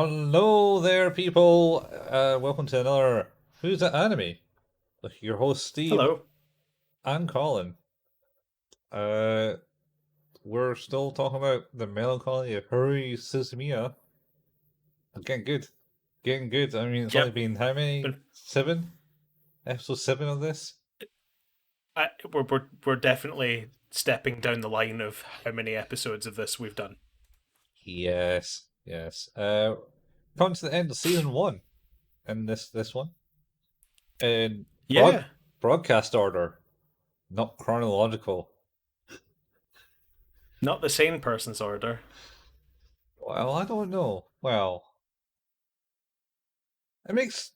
Hello there, people. Welcome to another Who's That Anime with your host Steve Hello. and Colin. Uh, we're still talking about the Melancholy of Haruhi Suzumiya. Getting good, getting good. I mean, it's only Yep. been how many? Been, Seven? Episode 7 of this? we're definitely stepping down the line of how many episodes of this we've done. Yes, yes. Come to the end of season 1 in this one in Yeah. broadcast order, not chronological. Not the sane person's order. Well, I don't know. Well, it makes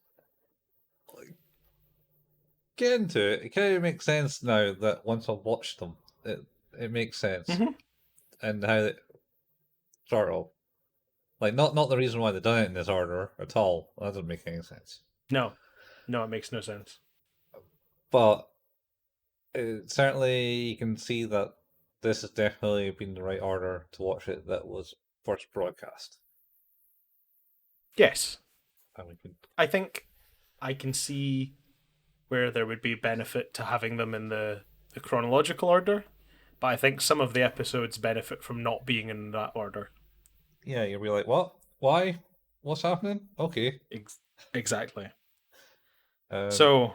get into it. It kind of makes sense now that once I've watched them, it makes sense hmm and how it sort of like not the reason why they done it in this order at all. That doesn't make any sense. No. No, it makes no sense. But certainly you can see that this has definitely been the right order to watch it. That was first broadcast, Yes. and we can. I think I can see where there would be benefit to having them in the chronological order, but I think some of the episodes benefit from not being in that order. Yeah, you'll be like, what? Why? What's happening? Okay. Ex- exactly. Um, So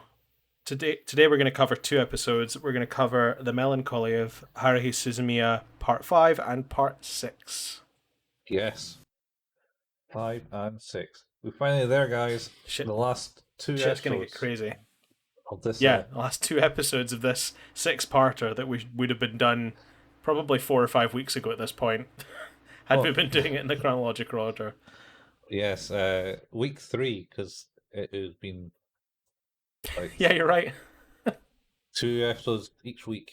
today we're going to cover two episodes. We're going to cover The Melancholy of Haruhi Suzumiya Part 5 and Part 6. yes. 5 and 6. We're finally there, guys. Shit, The last two shit's going to get episodes crazy. of this. Yeah, the last two episodes of this six-parter that we would have been done probably 4 or 5 weeks ago at this point, had we Oh, been doing it in the chronological order. yes. Week 3, because it has been like Yeah, you're right. 2 episodes each week.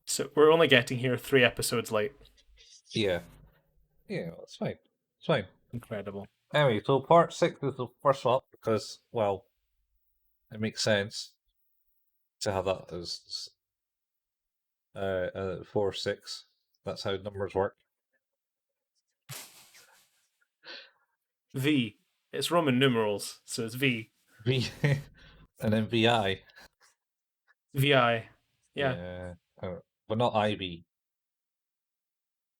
So we're only getting here 3 episodes late. Yeah. Yeah, it's fine. It's fine. Incredible. Anyway, so part 6 is the first one because, well, it makes sense to have that as 4, 6. That's how numbers work. V. It's Roman numerals, so it's V. V and then VI. VI. Yeah. Yeah. But not IB.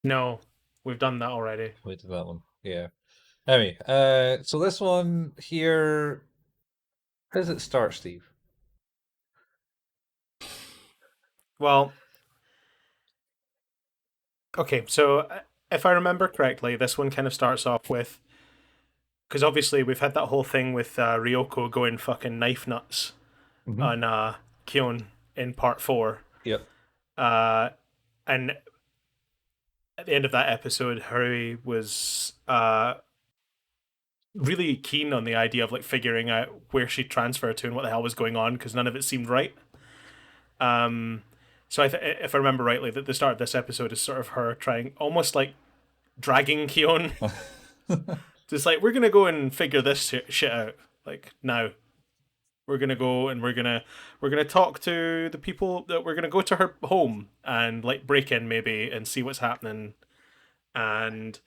No, we've done that already. We did that one. Yeah. Anyway, so this one here, how does it start, Steve? Well, okay, so if I remember correctly, this one kind of starts off with, because obviously we've had that whole thing with Ryoko going fucking knife nuts Mm-hmm. on Kyon in part 4. Yep. Uh, and at the end of that episode, Harui was really keen on the idea of like figuring out where she'd transfer to and what the hell was going on because none of it seemed right. Um, so if I remember rightly, that the start of this episode is sort of her trying, almost like dragging Kyon, just like we're gonna go and figure this shit out. Like now, we're gonna go and we're gonna talk to the people that we're gonna go to her home and like break in maybe and see what's happening. And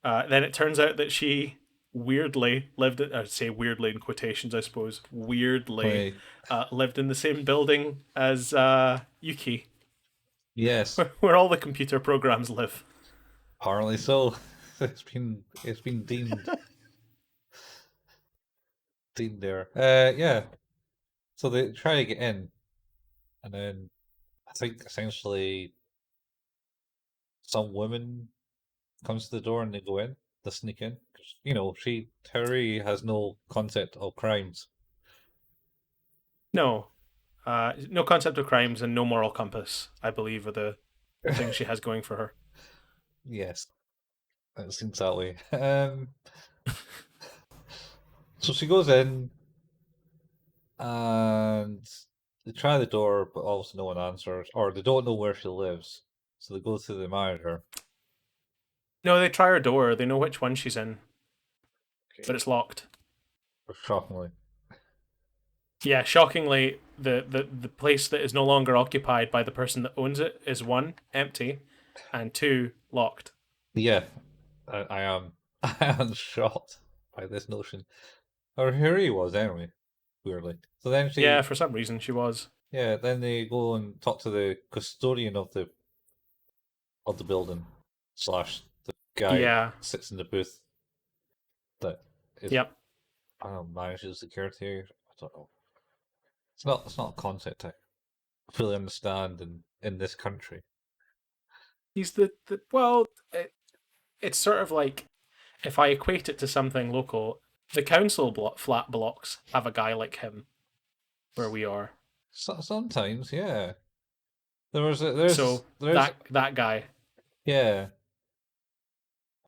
then it turns out that she weirdly lived. I'd say weirdly in quotations, I suppose. Weirdly Wait. lived in the same building as Yuki, Yes. where all the computer programs live. Apparently so. It's been deemed there. Yeah. So they try to get in, and then I think essentially some woman comes to the door and they go in. They sneak in because Terry has no concept of crimes. No, no concept of crimes and no moral compass. I believe are the things she has going for her. Yes, it seems that way. So she goes in and they try the door, but obviously no one answers, or they don't know where she lives. So they go to the manager. No, they try her door. They know which one she's in, Okay. but it's locked. Shockingly. Yeah, shockingly, the place that is no longer occupied by the person that owns it is one, empty, and two, locked. Yeah, I am. I am shocked by this notion. Or here he was anyway, weirdly. So then Yeah, she, for some reason she was. yeah, then they go and talk to the custodian of the building slash the guy that Yeah. sits in the booth that is, Yep. I don't know, manages security. I don't know. It's not a concept I fully understand in this country. He's the well, it's sort of like if I equate it to something local, the flat blocks have a guy like him where we are. Sometimes, yeah. So There's that guy. yeah.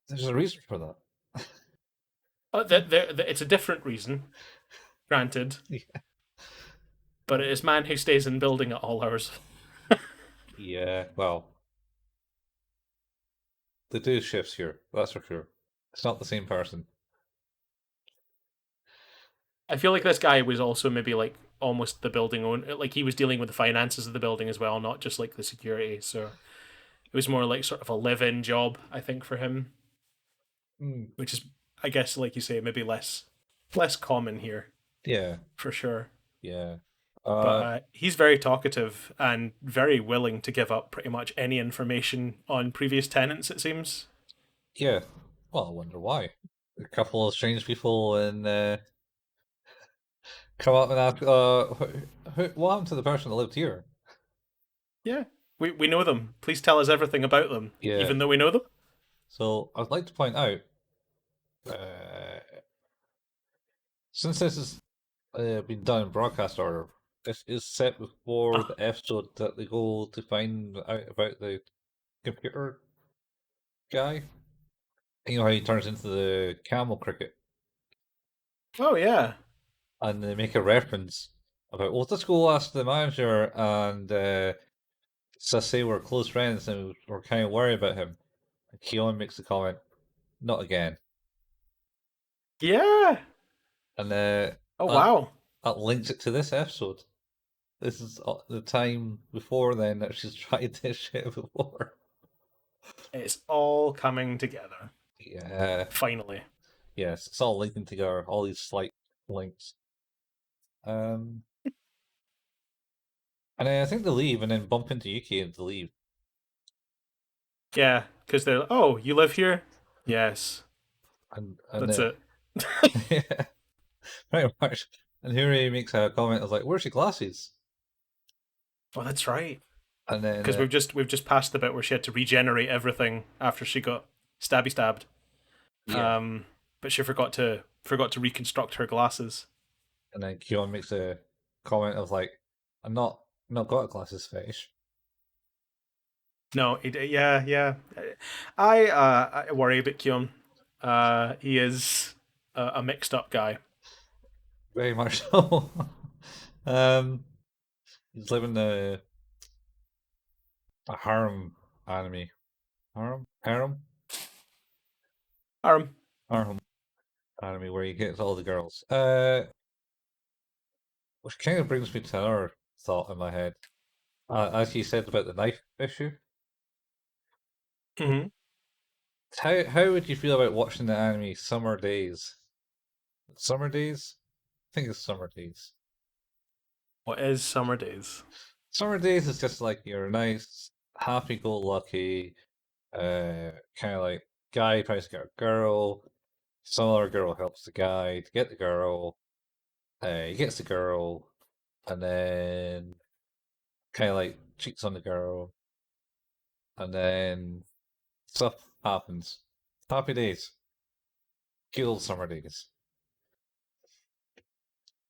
There's a reason for that. It's a different reason, granted, Yeah. but it is man who stays in building at all hours. Yeah. Well, they do shifts here. That's for sure. It's not the same person. I feel like this guy was also maybe like almost the building owner, like he was dealing with the finances of the building as well, not just like the security. So it was more like sort of a live-in job, I think, for him, Mm, which is, I guess, like you say, maybe less common here yeah. for sure. Yeah. But Uh. he's very talkative and very willing to give up pretty much any information on previous tenants. It seems. Yeah. Well, I wonder why. A couple of strange people and come up and ask, what happened to the person that lived here? Yeah, we know them. Please tell us everything about them, Yeah. even though we know them. So I'd like to point out, uh, since this has been done in broadcast order, this is set before Ah, the episode that they go to find out about the computer guy. You know how he turns into the camel cricket, oh yeah, and they make a reference about, well, let's go ask the manager and just say we're close friends and we're kind of worried about him. And Keon makes the comment, "Not again," yeah. and Oh that, wow, that links it to this episode. This is the time before then that she's tried this shit before. it's all coming together Yeah, finally. yes, it's all linking together. All these slight links. Um, and then I think they leave and then bump into Yuki and they leave. Yeah, because they're oh, you live here? Yes, And that's it. yeah, pretty much. And Huri makes a comment. I was like, "Where's your glasses?" Oh, that's right. And then Because we've just passed the bit where she had to regenerate everything after she got stabbed. yeah, But she forgot to reconstruct her glasses. and then Keon makes a comment of like, "I'm not got a glasses fetish." No, yeah, yeah. I worry about Kyon. He is a mixed up guy. Very much so. um, he's living a harem anime. Aram. Harem anime where he gets all the girls. Which kind of brings me to another thought in my head. As you said about the knife issue, Hmm. how would you feel about watching the anime Summer Days? Summer Days? I think it's Summer Days. What is Summer Days? Summer Days is just like your nice, happy-go-lucky, kind of like guy tries to get a girl, some other girl helps the guy to get the girl, he gets the girl, and then kind of like cheats on the girl, and then stuff happens. Happy days. Good old summer days.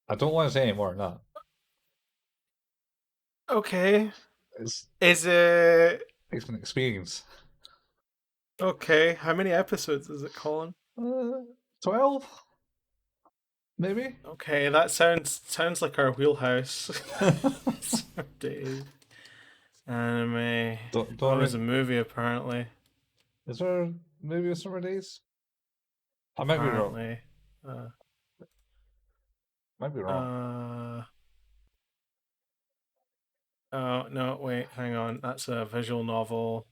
I don't want to say any more than that. Okay. It's Is it it's an experience. okay? How many episodes is it, Colin? 12, maybe? Okay, that sounds like our wheelhouse. Summer Days anime. Don't Oh, there's ring. a movie apparently. Is there maybe a summer days? I might be wrong. Apparently. Uh, Might be wrong. uh, oh no, wait, hang on. That's a visual novel.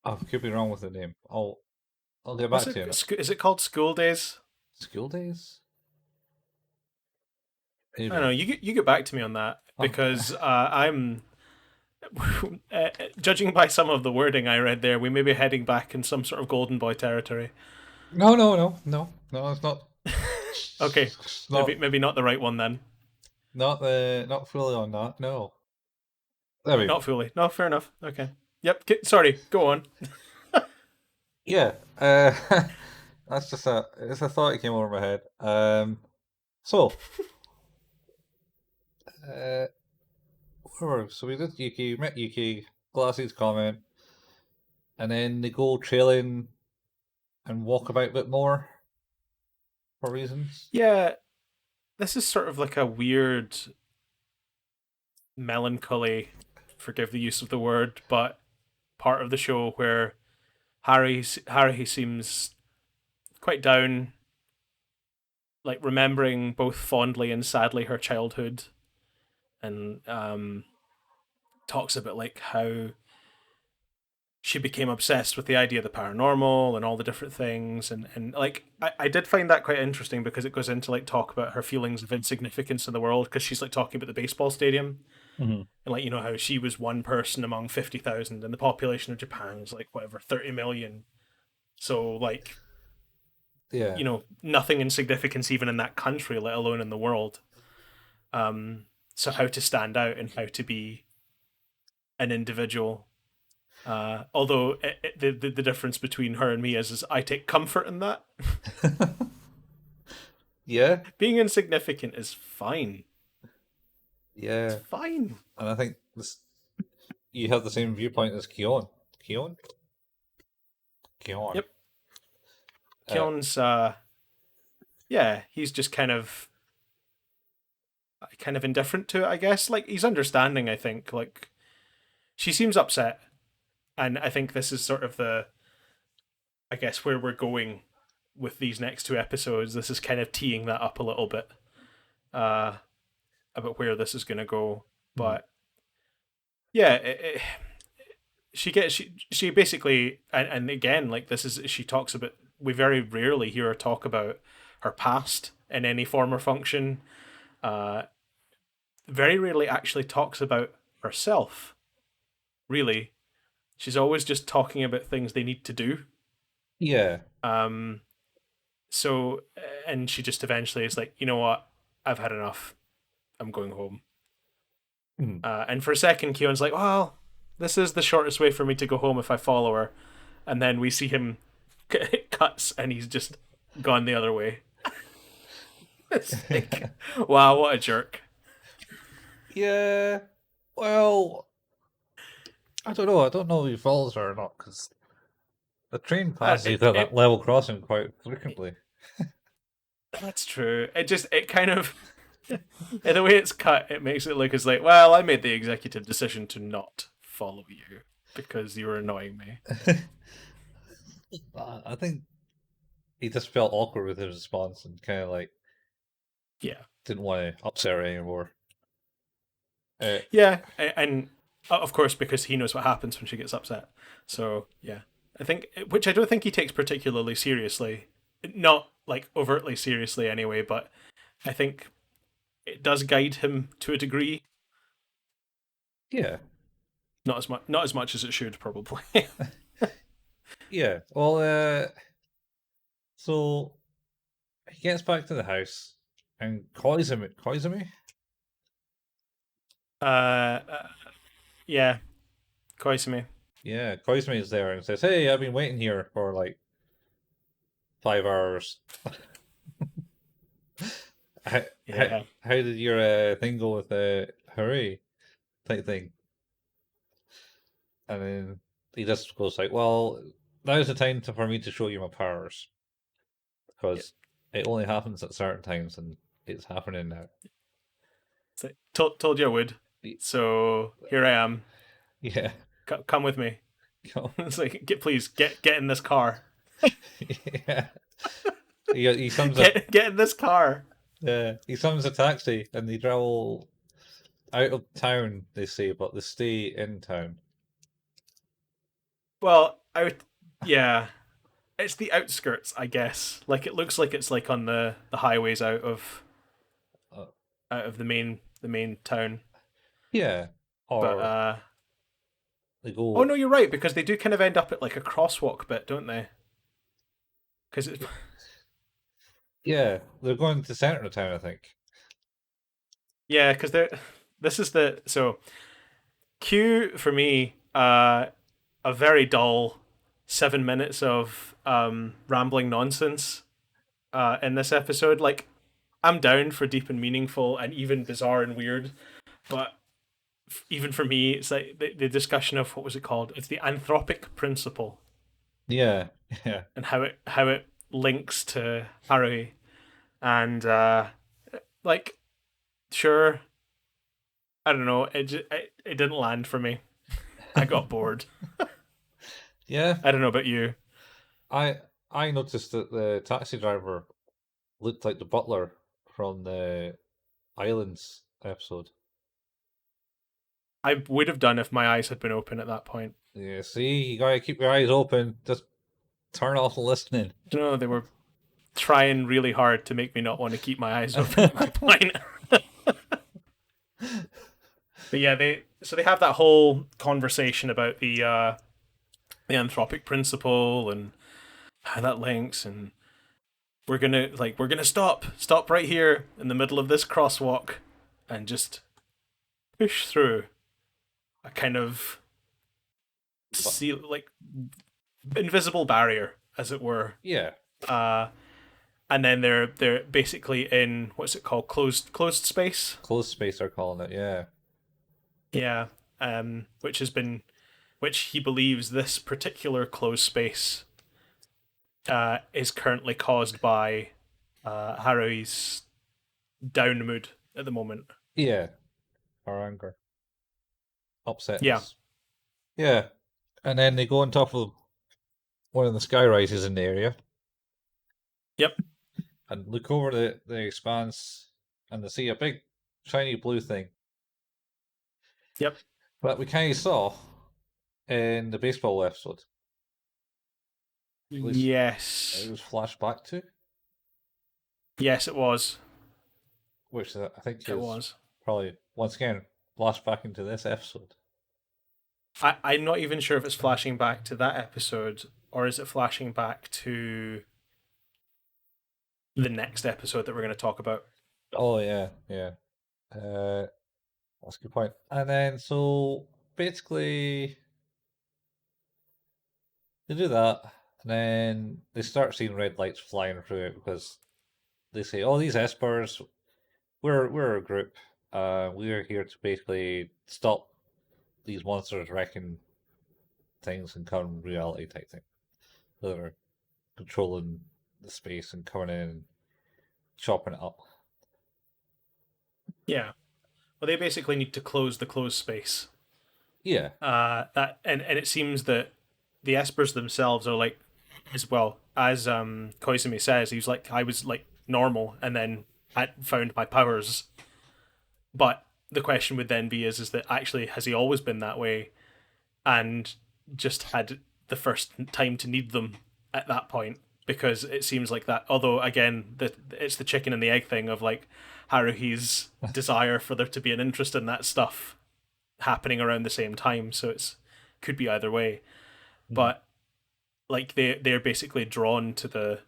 I could be wrong with the name. I'll get What's back to you it? on it. Is it called School Days? School days? I don't Maybe. know. You get back to me on that Oh, because I'm judging by some of the wording I read there. We may be heading back in some sort of Golden Boy territory. no, no, no, no, no. It's not. Okay, It's maybe not. maybe not the right one then. Not fully on that. No. I mean, Not fully. No, fair enough. Okay. Yep. Sorry. Go on. yeah. That's just a. It's a thought that came over my head. So, uh, so we did Yuki, met Yuki, Glassy's comment, and then they go trailing and walk about a bit more for reasons. Yeah, this is sort of like a weird melancholy. Forgive the use of the word, but part of the show where Harry seems quite down, like remembering both fondly and sadly her childhood, and talks about like how she became obsessed with the idea of the paranormal and all the different things, and like I did find that quite interesting because it goes into like talk about her feelings of insignificance in the world because she's like talking about the baseball stadium Hmm. and like how she was one person among 50,000 and the population of Japan is like whatever 30 million, so like Yeah. nothing in significance even in that country, let alone in the world. So how to stand out and how to be an individual. Although the difference between her and me is I take comfort in that. Yeah. Being insignificant is fine. It's Yeah. fine. And I think this you have the same viewpoint as Keon. Keon? Keon. Yep. Uh, Kion's yeah, he's just kind of indifferent to it, I guess. Like he's understanding, I think. Like she seems upset, and I think this is sort of I guess where we're going with these next two episodes. This is kind of teeing that up a little bit. Uh about where this is going to go. mhm. But yeah, she basically and again like this is she talks about, we very rarely hear her talk about her past in any form or function. Uh, Very rarely actually talks about herself. Really, she's always just talking about things they need to do. Yeah. Um, so and she just eventually is like, you know what, I've had enough. I'm going home. Mhm. And for a second, Keon's like, well, this is the shortest way for me to go home if I follow her. And then we see him it cuts and he's just gone the other way. It's like, wow, what a jerk. Yeah. Well, I don't know. I don't know if he follows her or not because the train Uh, passes you it, at that it, level crossing quite frequently. that's true. It kind of, in the way it's cut, it makes it look as like, well, I made the executive decision to not follow you because you were annoying me. I think he just felt awkward with his response and kind of like Yeah. didn't want to upset her anymore. Uh, Yeah. And of course, because he knows what happens when she gets upset. So, yeah. I think, which I don't think he takes particularly seriously. Not like overtly seriously anyway, but I think it does guide him to a degree. yeah. Not as much as it should probably. Yeah. Well, so he gets back to the house and Koizumi? uh, yeah, Koizumi. Yeah, Koizumi is there and says, "Hey, I've been waiting here for like 5 hours. how, how, Yeah. how did your thing go with the hooray type thing?" And then he just goes like, "Well, now's the time for me to show you my powers Yeah. because it only happens at certain times and it's happening now." It's like, told you I would. So here I am. Yeah. Come with me. It's like please get in this car. Yeah. He summons a Get in this car. he summons a taxi and they travel out of town. They say, but they stay in town. Well, yeah. it's the outskirts, I guess. Like it looks like it's like on the highways Uh, out of the main town. yeah, But or they oh go. no, you're right because they do kind of end up at like a crosswalk bit, don't they? Because it's Yeah, they're going to center of town, I think. yeah, because they're this is the so Q for me a very dull 7 minutes of rambling nonsense in this episode. Like I'm down for deep and meaningful and even bizarre and weird, but even for me, it's like the discussion of what was it called? It's the anthropic principle Yeah, yeah, and how it links to Haruhi and like sure I don't know it didn't land for me. I got bored. yeah. I don't know about you. I I noticed that the taxi driver looked like the butler from the Islands episode. I would have done if my eyes had been open at that point. Yeah, see, you gotta keep your eyes open. Just turn off the listening. You know, they were trying really hard to make me not want to keep my eyes open at that point. But yeah, they have that whole conversation about the anthropic principle and how that links, and we're gonna stop right here in the middle of this crosswalk, and just push through a kind of But see like invisible barrier, as it were. yeah, Uh, and then they're basically in what's it called, closed space. closed space they're calling it. Yeah, Yeah, which he believes this particular closed space is currently caused by Harui's down mood at the moment. yeah, or anger, Yeah. upsetness. Yeah, and then they go on top of one of the sky rises in the area Yep. and look over the expanse, and they see a big shiny blue thing Yep. that we kind of saw in the baseball episode. At least it Yes. was flashed back to, Yes, it was. which I think It is was. probably once again flashed back into this episode. I'm not even sure if it's flashing back to that episode or is it flashing back to the next episode that we're going to talk about. Oh yeah, yeah. Uh, that's a good point. And then so basically they do that, and then they start seeing red lights flying through it because they say, "Oh, these espers, we're a group. We are here to basically stop these monsters wrecking things and come reality type thing. They're controlling the space and coming in and chopping it up." Yeah. Well, they basically need to close the closed space. Yeah, That and it seems that the espers themselves are like, as well as Koizumi says, he's like, I was like normal and then I found my powers. But the question would then be is that actually has he always been that way and just had the first time to need them at that point? Because it seems like that. Although again, it's the chicken and the egg thing of like Haruhi's desire for there to be an interest in that stuff happening around the same time. So it's could be either way. mm, But like they're basically drawn to the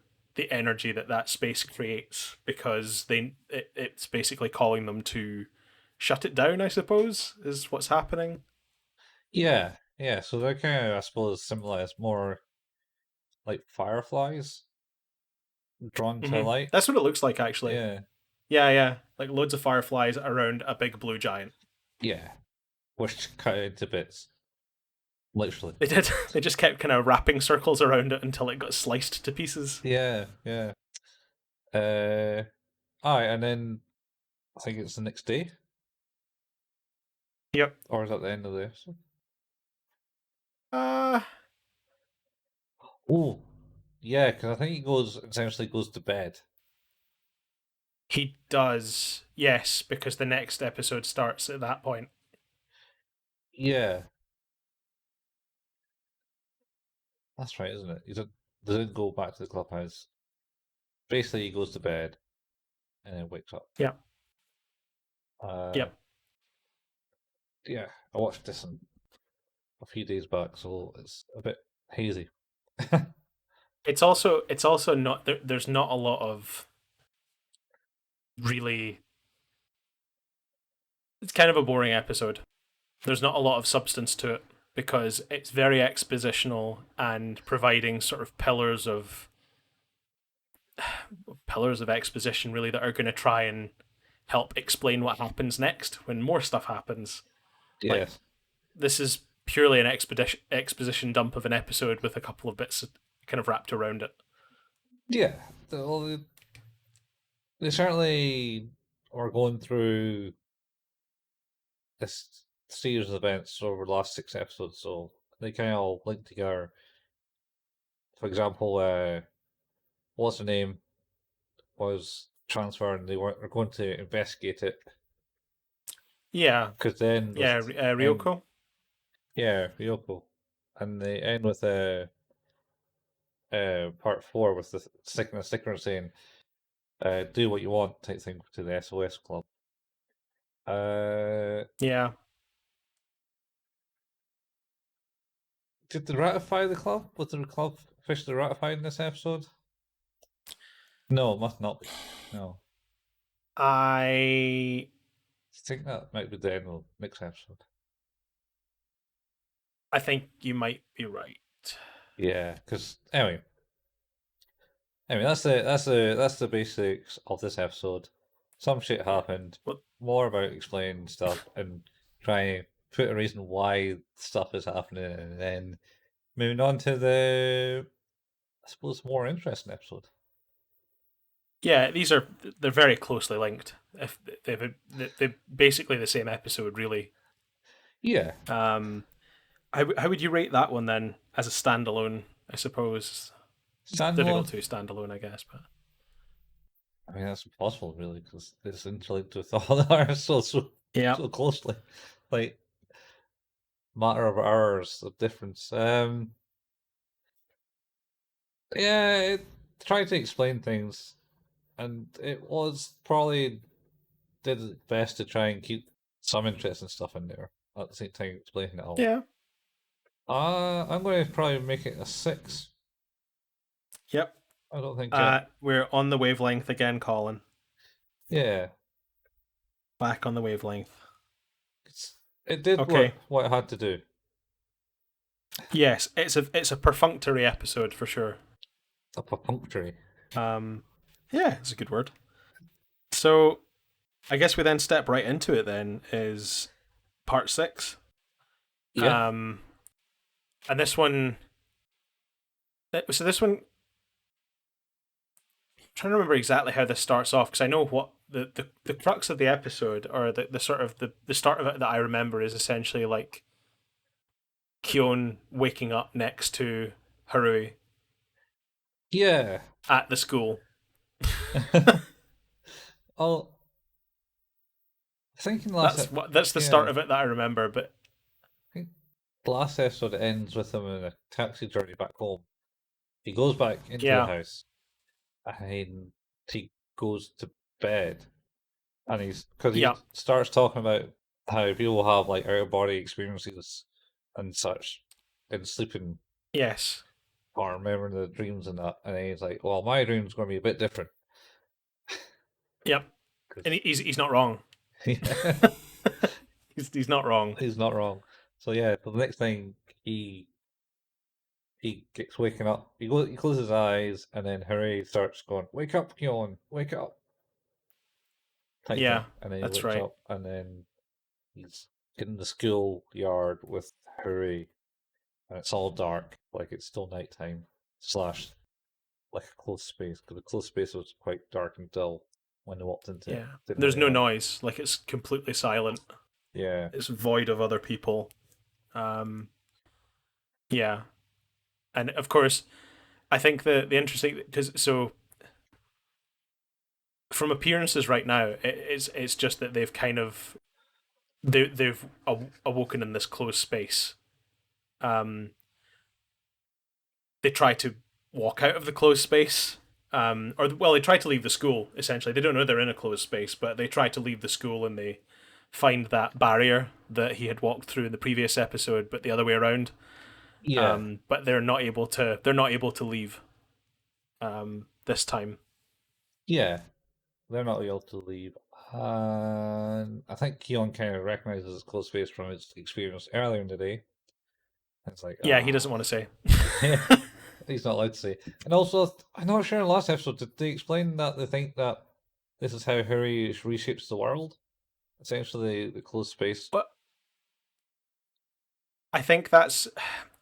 energy that space creates because it's basically calling them to shut it down, I suppose, is what's happening. yeah, yeah. So they're kind of, I suppose, similar as more like fireflies drawn to light. That's what it looks like, actually. Yeah, Yeah, yeah, like loads of fireflies around a big blue giant. yeah. Which cut it into bits, literally. They did. They just kept kind of wrapping circles around it until it got sliced to pieces. Yeah, yeah. Uh, aye, and then I think it's the next day, Yep. or is that the end of the episode? Uh Oh, yeah, because I think he goes essentially goes to bed. he does. Yes, because the next episode starts at that point. Yeah, that's right, isn't it? He's a doesn't go back to the clubhouse. Basically, he goes to bed and then wakes up. Yeah. Uh, Yep. yeah, I watched this a few days back, so it's a bit hazy. It's also not there's not a lot of really. It's kind of a boring episode. There's not a lot of substance to it because it's very expositional and providing sort of pillars of exposition really that are going to try and help explain what happens next when more stuff happens. Like Yes. this is purely an exposition dump of an episode with a couple of bits kind of wrapped around it. Yeah. Well, they certainly are going through this series of events over the last 6 episodes, so they kind of all link together. For example, what's the name was transferred, and they were going to investigate it Yeah, because then yeah, with and Ryoko. yeah, Ryoko, and they end with part 4 with the sticker saying "Do what you want" type thing to the SOS club. Uh, Yeah, did they ratify the club? Was the club officially ratified in this episode? No, it must not be. No. I I think that might be the end of the next episode. I think you might be right. Yeah, because anyway, that's the basics of this episode. Some shit happened. Well, More about explaining stuff and trying to put a reason why stuff is happening, and then moving on to the, I suppose, more interesting episode. yeah, they're very closely linked. If they're basically the same episode, really. Yeah, How would you rate that one then as a standalone? I suppose it's difficult standalone. to standalone, I guess, but I mean, that's impossible, really, because it's interlinked with all the others yeah, so closely, like matter of hours of difference. Yeah, it tried to explain things, and it was probably did its best to try and keep some interesting stuff in there at the same time explaining it all. yeah, I'm going to probably make it a 6. yep. I don't think We're on the wavelength again, Colin. yeah, Back on the wavelength. it did Okay. what it had to do. Yes, it's a perfunctory episode for sure. A perfunctory. Yeah, it's a good word. So I guess we then step right into it. Then is part 6. Yeah, And this one. So this one, I'm trying to remember exactly how this starts off because I know what the crux of the episode or the sort of the start of it that I remember is essentially like Kyon waking up next to Harui yeah. at the school. Oh, thinking That's the start yeah, of it that I remember. But I think the last episode ends with him in a taxi journey back home. He goes back into the yeah, house and he goes to bed, and he's because he yeah, starts talking about how people have like out of body experiences and such in sleeping yes, or remembering the dreams and that, and then he's like, "Well, my dream's going to be a bit different." yep. And Because he's not wrong. yeah, He's not wrong. he's not wrong. So yeah, for the next thing he gets waking up. He closes his eyes, and then Hooray starts going, "Wake up, Keon! Wake up!" type Yeah, thing, and then he that's wakes right. up, and then he's in the schoolyard with Hooray, and it's all dark, like it's still nighttime slash like a closed space, because the closed space was quite dark and dull when they walked into it. Yeah, Didn't have there's any no light. noise. Like it's completely silent. Yeah, It's void of other people. Um, yeah, and of course, I think the interesting because so from appearances right now, it's just that they've kind of they've awoken in this closed space. Um, they try to walk out of the closed space. Or well, they try to leave the school. Essentially, they don't know they're in a closed space, but they try to leave the school and they find that barrier that he had walked through in the previous episode, but the other way around. Yeah, But they're not able to. They're not able to leave this time. yeah, they're not able to leave. And I think Keon kind of recognizes his close face from his experience earlier in the day. It's like, Yeah, he doesn't want to say. yeah, he's not allowed to say. And also, I'm not sure in the last episode, did they explain that they think that this is how Harry reshapes the world? Essentially, the closed space. But I think that's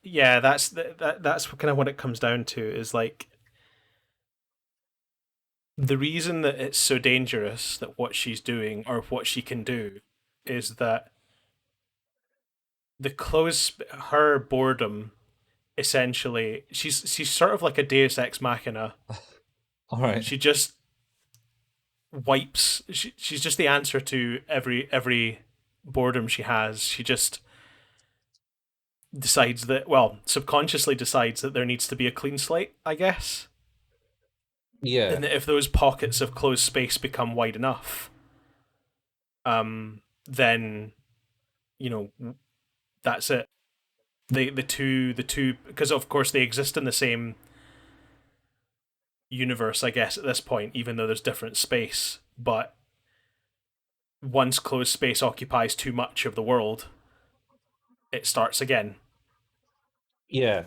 yeah, that's kind of what it comes down to is like the reason that it's so dangerous that what she's doing or what she can do is that the close her boredom essentially she's sort of like a deus ex machina. All right. She just she's just the answer to every boredom she has. She just decides that, well, subconsciously decides that there needs to be a clean slate, I guess. Yeah, And that if those pockets of closed space become wide enough, then you know that's it. The two because of course they exist in the same universe, I guess, at this point, even though there's different space. But once closed space occupies too much of the world, it starts again. yeah.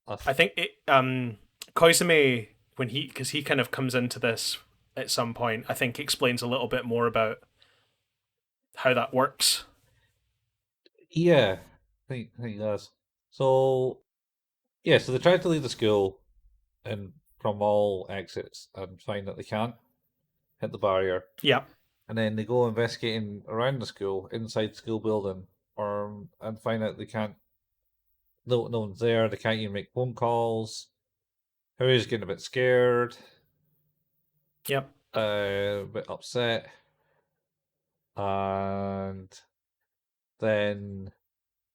I think it Koizumi, when he, because he kind of comes into this at some point, I think explains a little bit more about how that works. Yeah, I think it does. So yeah, so they try to leave the school and from all exits and find that they can't hit the barrier. Yeah, And then they go investigating around the school, inside the school building, and find out they can't no one's there, they can't even make phone calls. Harry's getting a bit scared, yep, a bit upset, and then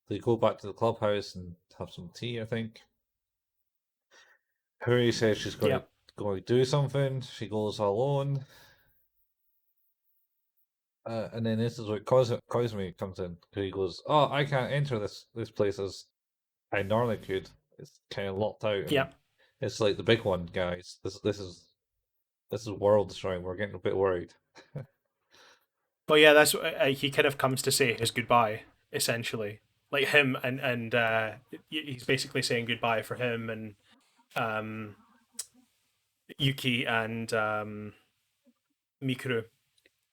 they go back to the clubhouse and have some tea, I think. Harry says she's yep, going to do something. She goes alone, and then this is where Koizumi comes in. He goes, "Oh, I can't enter this place as I normally could. It's kind of locked out, and yep. it's like the big one, guys. This is world destroying. We're getting a bit worried." But yeah, that's he kind of comes to say his goodbye, essentially. Like him and he's basically saying goodbye for him and um, Yuki and Mikuru,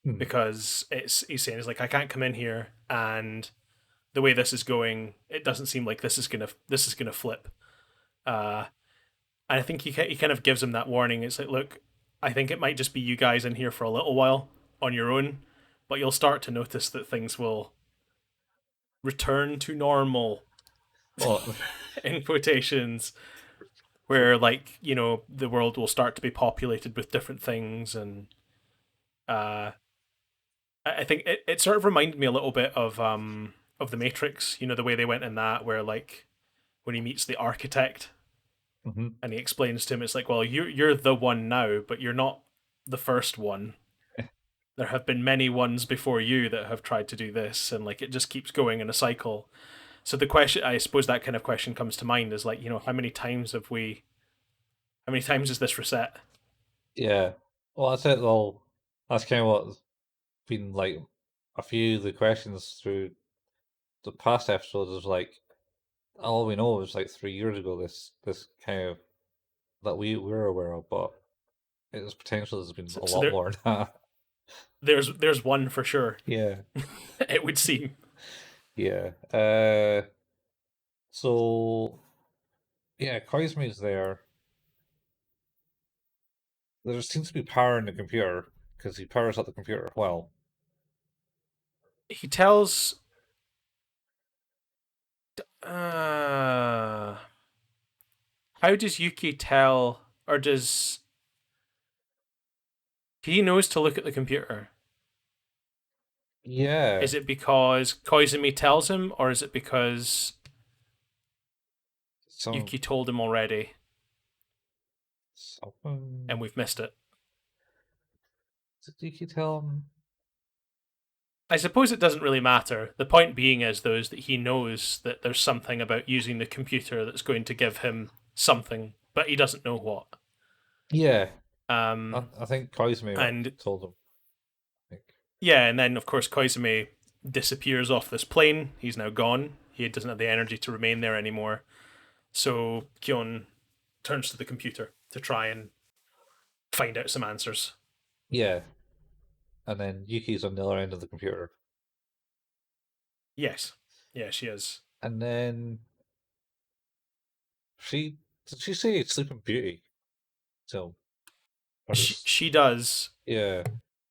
Hmm. because he's saying it's like I can't come in here and the way this is going, it doesn't seem like this is gonna flip. Uh, and I think he kind of gives him that warning. It's like, look, I think it might just be you guys in here for a little while on your own, but you'll start to notice that things will return to normal Well, in quotations, where like the world will start to be populated with different things, and uh, I think it sort of reminded me a little bit of the Matrix. The way they went in that, where like when he meets the architect mhm. and he explains to him, it's like, well, you're the one now, but you're not the first one. There have been many ones before you that have tried to do this, and like it just keeps going in a cycle. So the question, I suppose, that kind of question comes to mind is like, how many times is this reset? Yeah. Well, that's it. Well, that's kind of what's been like a few of the questions through the past episodes is like all we know is like 3 years ago. This kind of that we were aware of, but its potential has been So, a so lot more than that. there's one for sure. Yeah. It would seem. Yeah. So yeah, Koizumi's there. There seems to be power in the computer because he powers up the computer. Well, He tells. Uh, how does Yuki tell, or does he knows to look at the computer? yeah. Is it because Koizumi tells him, or is it because Some Yuki told him already? and something. we've missed it. Did Yuki tell him? I suppose it doesn't really matter. The point being is, though, is that he knows that there's something about using the computer that's going to give him something, but he doesn't know what. Yeah, Um, I think Koizumi and told him. I think. yeah, and then of course Koizumi disappears off this plane. He's now gone. He doesn't have the energy to remain there anymore. So Kyon turns to the computer to try and find out some answers. Yeah, and then Yuki's on the other end of the computer, Yes. Yeah, she is. and then she did she say Sleeping Beauty? So, or just She does. yeah,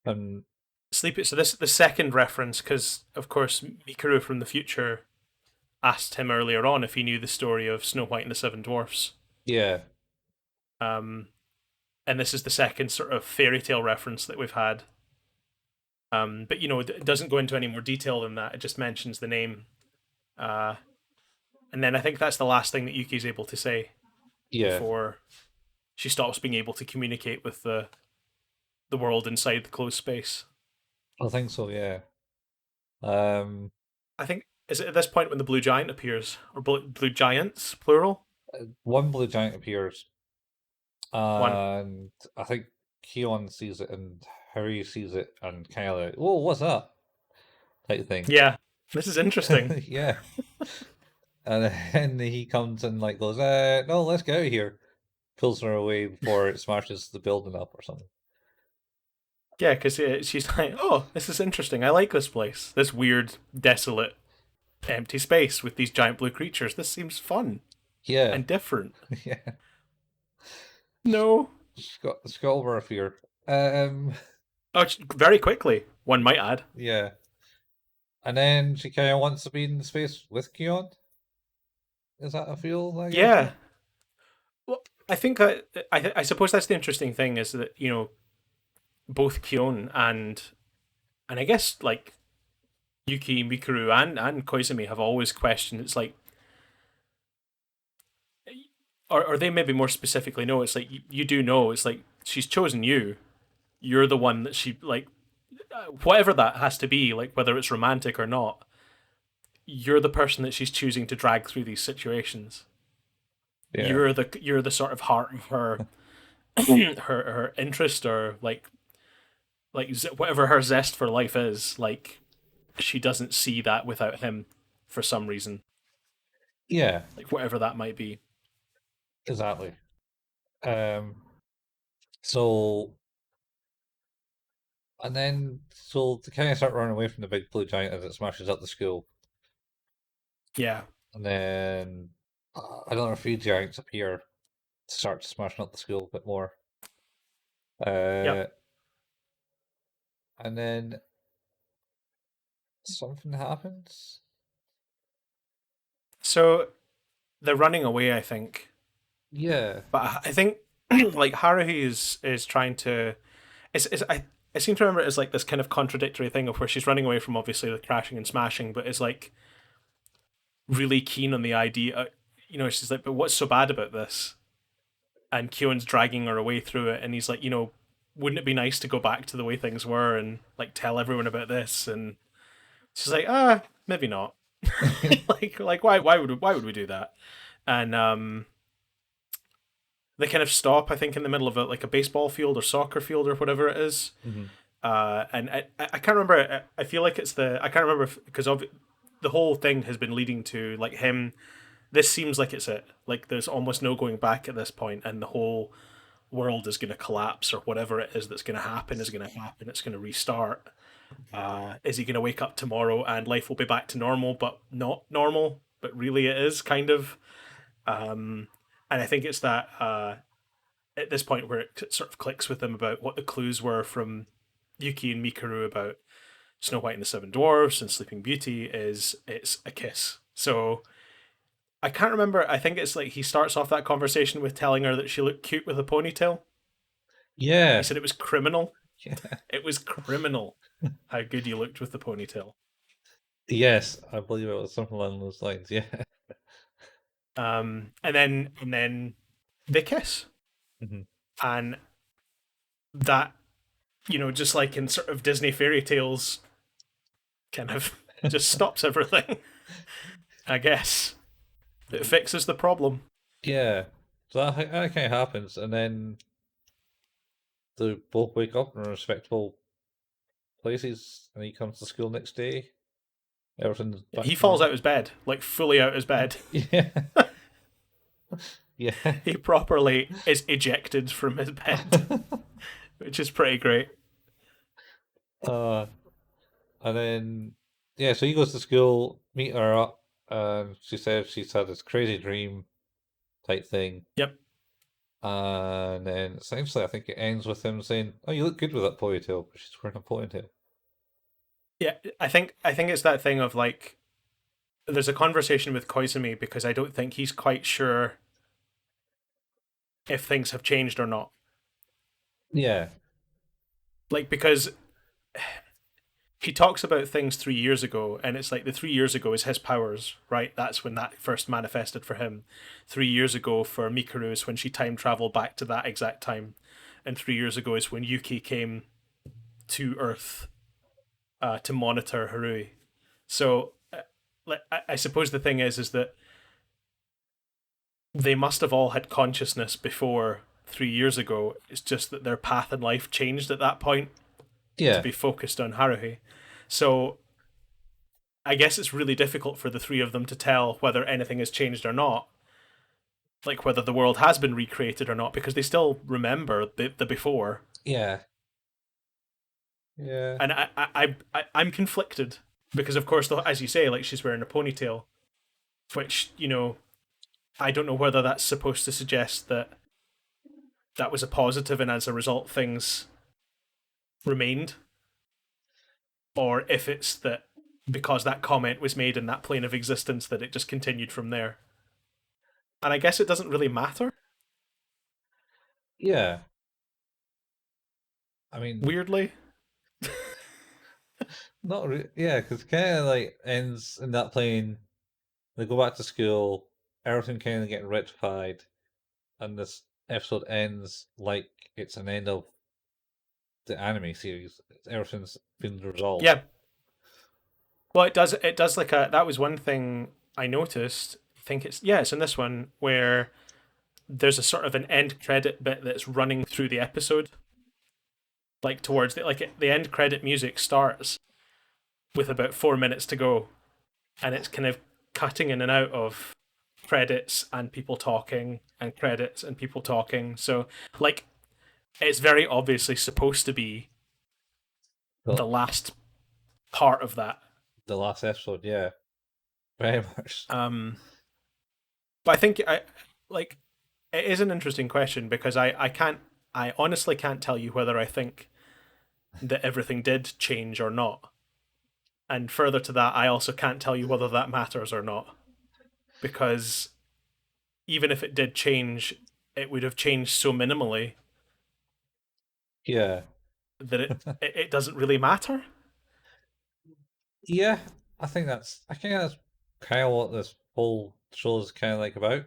and Sleep. So this is the second reference because, of course, Mikuru from the future asked him earlier on if he knew the story of Snow White and the Seven Dwarfs. yeah, Um, and this is the second sort of fairy tale reference that we've had. But it doesn't go into any more detail than that. It just mentions the name, uh, and then I think that's the last thing that Yuki's able to say yeah. before she stops being able to communicate with the world inside the closed space. I think so. Yeah. Um, I think is it at this point when the blue giant appears, or blue giants plural? one blue giant appears, One. and I think Keon sees it, and Harry sees it, and kind of like, "Whoa, what's that?" type thing. Yeah, this is interesting. Yeah. And then he comes and like goes, no, let's get out of here. Pulls her away before it smashes the building up or something. Yeah, because she's like, "Oh, this is interesting. I like this place. This weird, desolate, empty space with these giant blue creatures. This seems fun Yeah, and different." yeah. No. Skullborough fear. Um, Oh, very quickly. One might add. yeah. And then she kind of wants to be in space with Keon. Is that a feel I get Yeah. it? Well, I think that I suppose that's the interesting thing is that both Kyon and I guess like Yuki, Mikuru, and Koizumi have always questioned. It's like, or they maybe more specifically know. It's like you do know. It's like she's chosen you. You're the one that she like. Whatever that has to be, like whether it's romantic or not, you're the person that she's choosing to drag through these situations. Yeah. You're the sort of heart of her her interest or like whatever her zest for life is. Like she doesn't see that without him for some reason. Yeah, Like whatever that might be. exactly. Um, so, and then, so they kind of start running away from the big blue giant as it smashes up the school. Yeah. And then another few giants appear to start smashing up the school a bit more. Yep. Uh, and then something happens. So they're running away, I think. Yeah, But I think like Haruhi is trying to. I seem to remember it as like this kind of contradictory thing of where she's running away from obviously the crashing and smashing, but is like really keen on the idea. She's like, but what's so bad about this? And Kyoan's dragging her away through it, and he's like, wouldn't it be nice to go back to the way things were and like tell everyone about this? And she's like, maybe not. like why would we do that? And they kind of stop, I think, in the middle of like a baseball field or soccer field or whatever it is. hmm And I can't remember. I feel like it's I can't remember because of the whole thing has been leading to like him. This seems like it's it. Like there's almost no going back at this point, and the whole world is going to collapse or whatever it is that's going to happen is going to happen. It's going to restart. Is he going to wake up tomorrow and life will be back to normal, but not normal? But really, it is kind of. And I think it's that at this point where it sort of clicks with him about what the clues were from Yuki and Mikuru about Snow White and the Seven Dwarfs and Sleeping Beauty is it's a kiss. So I can't remember. I think it's like he starts off that conversation with telling her that she looked cute with a ponytail. He yeah, said it was criminal. yeah. It was criminal how good you looked with the ponytail. Yes, I believe it was something along those lines. Yeah. And then they kiss. hmm and that, just like in sort of Disney fairy tales, kind of just stops everything. I guess it fixes the problem. Yeah. So that kind of happens, and then they both wake up in respectable places, and he comes to school next day. Everything's back He to falls out normal. his bed, like fully out his bed. Yeah. Yeah. He properly is ejected from his bed, which is pretty great. uh, and then yeah, so he goes to school, meet her up, and she says she's had this crazy dream type thing. Yep. And then essentially, I think it ends with him saying, "Oh, you look good with that ponytail," because she's wearing a ponytail. Yeah, I think it's that thing of like there's a conversation with Koizumi because I don't think he's quite sure if things have changed or not. Yeah, Like because he talks about things 3 years ago, and it's like the 3 years ago is his powers, right? That's when that first manifested for him. 3 years ago for Mikuru is when she time traveled back to that exact time, and 3 years ago is when Yuki came to Earth to monitor Harui. So, I suppose the thing is that they must have all had consciousness before 3 years ago. It's just that their path in life changed at that point to yeah, be focused on Haruhi. So I guess it's really difficult for the three of them to tell whether anything has changed or not, like whether the world has been recreated or not, because they still remember the before. yeah, yeah, And I'm conflicted because, of course, as you say, like she's wearing a ponytail, which I don't know whether that's supposed to suggest that that was a positive, and as a result, things remained, or if it's that because that comment was made in that plane of existence that it just continued from there. And I guess it doesn't really matter. yeah. I mean, Weirdly, not really. Yeah, because kind of like ends in that plane. They go back to school. Everything kind of getting rectified, and this episode ends like it's an end of the anime series. Everything's been resolved. yeah. Well, it does. It does like a. That was one thing I noticed. I think it's in this one where there's a sort of an end credit bit that's running through the episode, like towards the end credit music starts with about 4 minutes to go, and it's kind of cutting in and out of credits and people talking and credits and people talking. So like it's very obviously supposed to be The the last part of that. the last episode, yeah, very much. Um, but I think I like it is an interesting question because I honestly can't tell you whether I think that everything did change or not. And further to that, I also can't tell you whether that matters or not. Because even if it did change, it would have changed so minimally Yeah, that it doesn't really matter. yeah. I think that's kind of what this whole show is kind of like about,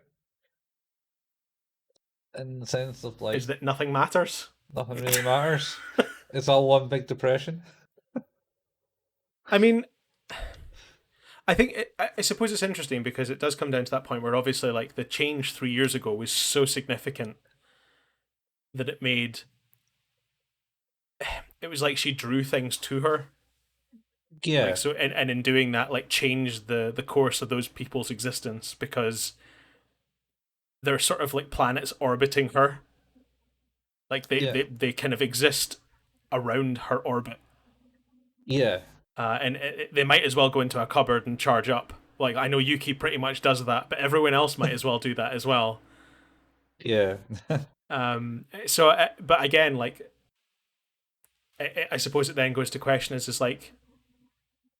in the sense of Is like that nothing matters? nothing really matters. It's all one big depression. I mean, I think I suppose it's interesting because it does come down to that point where obviously like the change 3 years ago was so significant that it was like she drew things to her, like Yeah, so, and in doing that like changed the course of those people's existence because they're sort of like planets orbiting her, like they yeah, they, they kind of exist around her orbit, yeah, and they might as well go into a cupboard and charge up. Like I know Yuki pretty much does that, but everyone else might as well do that as well. yeah, So but again, like I suppose it then goes to question is like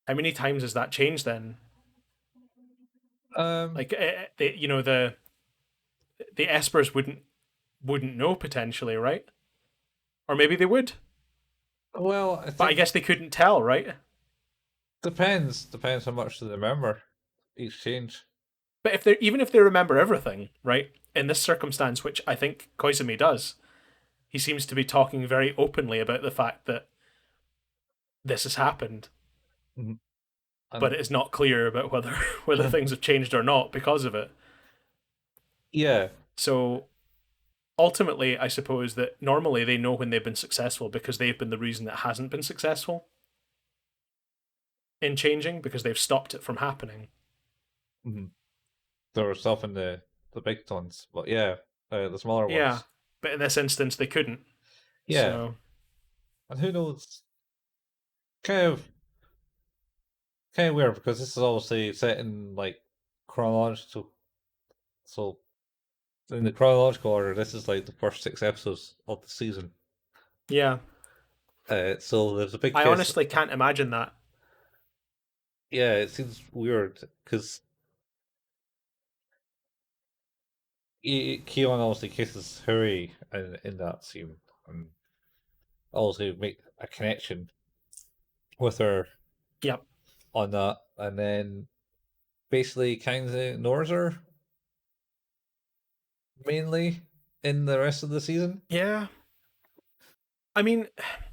how many times has that changed then? um. Like the espers wouldn't know potentially, right? Or maybe they would, Well, I but I think guess they couldn't tell, right? depends how much they remember each change. But if they even if they remember everything, right? In this circumstance, which I think Koizumi does, he seems to be talking very openly about the fact that this has happened, Mhm. but And it is not clear about whether whether things have changed or not because of it. yeah, So ultimately, I suppose that normally they know when they've been successful because they've been the reason that hasn't been successful in changing because they've stopped it from happening. mhm. Throw herself in the big ones, but yeah, the smaller Yeah, ones. but in this instance, they couldn't. Yeah, So and who knows? Kind of, kind of weird because this is obviously set in like chronological. So in the chronological order, this is like the first 6 episodes of the season. yeah, So there's a big I case. honestly can't imagine that. Yeah, it seems weird because Keon obviously kisses Huri in that scene, and obviously make a connection with her Yep. on that, and then basically kind of ignores her mainly in the rest of the season, Yeah. I mean,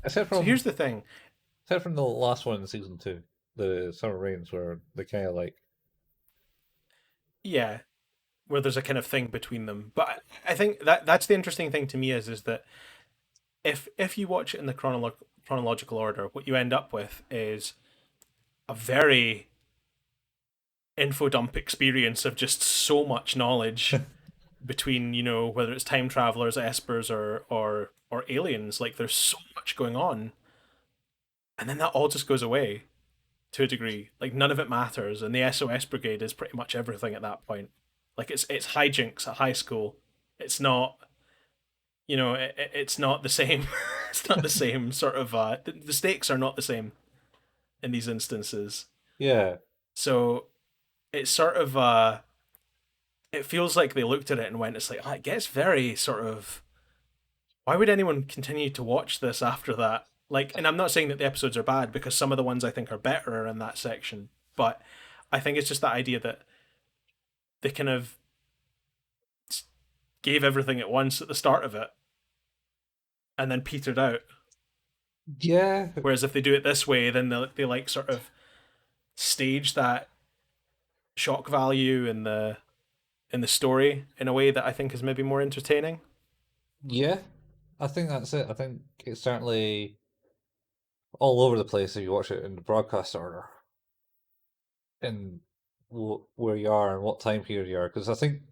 except so from here's the thing. except from the last one in season 2, the Summer Rains, where they kind of like Yeah, where there's a kind of thing between them. But I think that that's the interesting thing to me is that if you watch it in the chronological order, what you end up with is a very info dump experience of just so much knowledge between whether it's time travelers, espers, or aliens. Like there's so much going on, and then that all just goes away to a degree. Like none of it matters, and the SOS brigade is pretty much everything at that point. Like it's hijinks at high school. It's not it's not the same. It's not the same sort of the stakes are not the same in these instances. yeah, So it's sort of it feels like they looked at it and went, it's like, oh, it gets very sort of, why would anyone continue to watch this after that? Like, and I'm not saying that the episodes are bad because some of the ones I think are better in that section, but I think it's just that idea that they kind of gave everything at once at the start of it and then petered out. yeah, Whereas if they do it this way, then they like sort of stage that shock value in the story in a way that I think is maybe more entertaining. yeah. I think that's it. I think it's certainly all over the place if you watch it in the broadcast order and where you are and what time period you are. Because I think,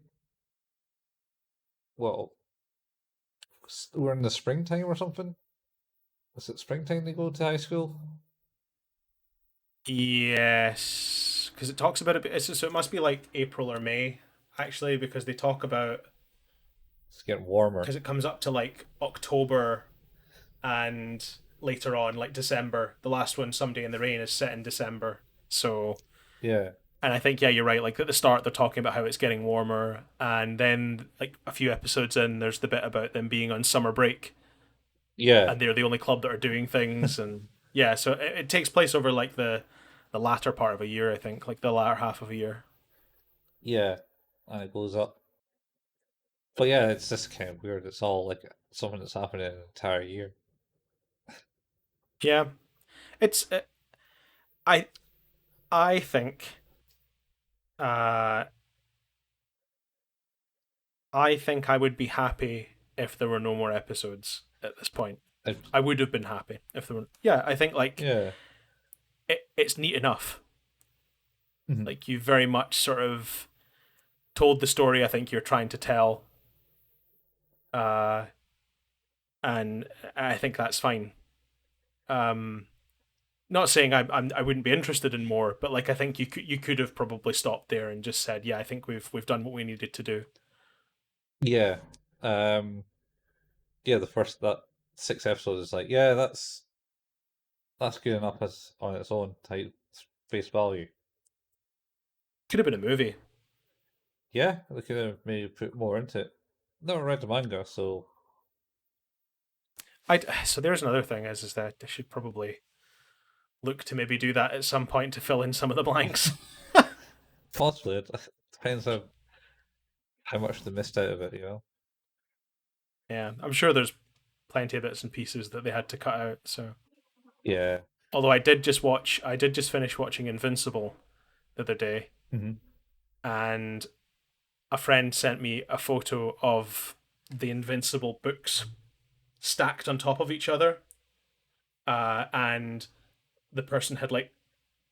well, we're in the springtime or something. Is it springtime they go to high school? Yes, because it talks about it. So it must be like April or May, actually, because they talk about It's getting warmer. because it comes up to like October and later on like December. The last one, Someday in the Rain, is set in December. So, Yeah, and I think yeah, you're right. Like at the start, they're talking about how it's getting warmer, and then like a few episodes in, there's the bit about them being on summer break, yeah, and they're the only club that are doing things, and yeah, so it takes place over like the latter part of a year, I think, like the latter half of a year. yeah. And it goes up. But yeah, it's just kind of weird. It's all like something that's happening in an entire year. Yeah, it's I I think uh I think I would be happy if there were no more episodes at this point. And, I would have been happy if there were. Yeah, I think like yeah, it's neat enough. mhm, Like you very much sort of told the story I think you're trying to tell, uh, and I think that's fine. Um, Not saying I wouldn't be interested in more, but like I think you could have probably stopped there and just said, yeah, I think we've done what we needed to do. yeah. Um, yeah. The first that 6 episodes is like, yeah, that's good enough as on its own type face value. Could have been a movie. Yeah, they could have maybe put more into it. Never read the manga, so I so there's another thing is that I should probably look to maybe do that at some point to fill in some of the blanks. possibly it depends how much they missed out of it. Yeah, I'm sure there's plenty of bits and pieces that they had to cut out. So, Yeah. although I did just finish watching Invincible the other day, Hmm. and a friend sent me a photo of the Invincible books stacked on top of each other, and the person had like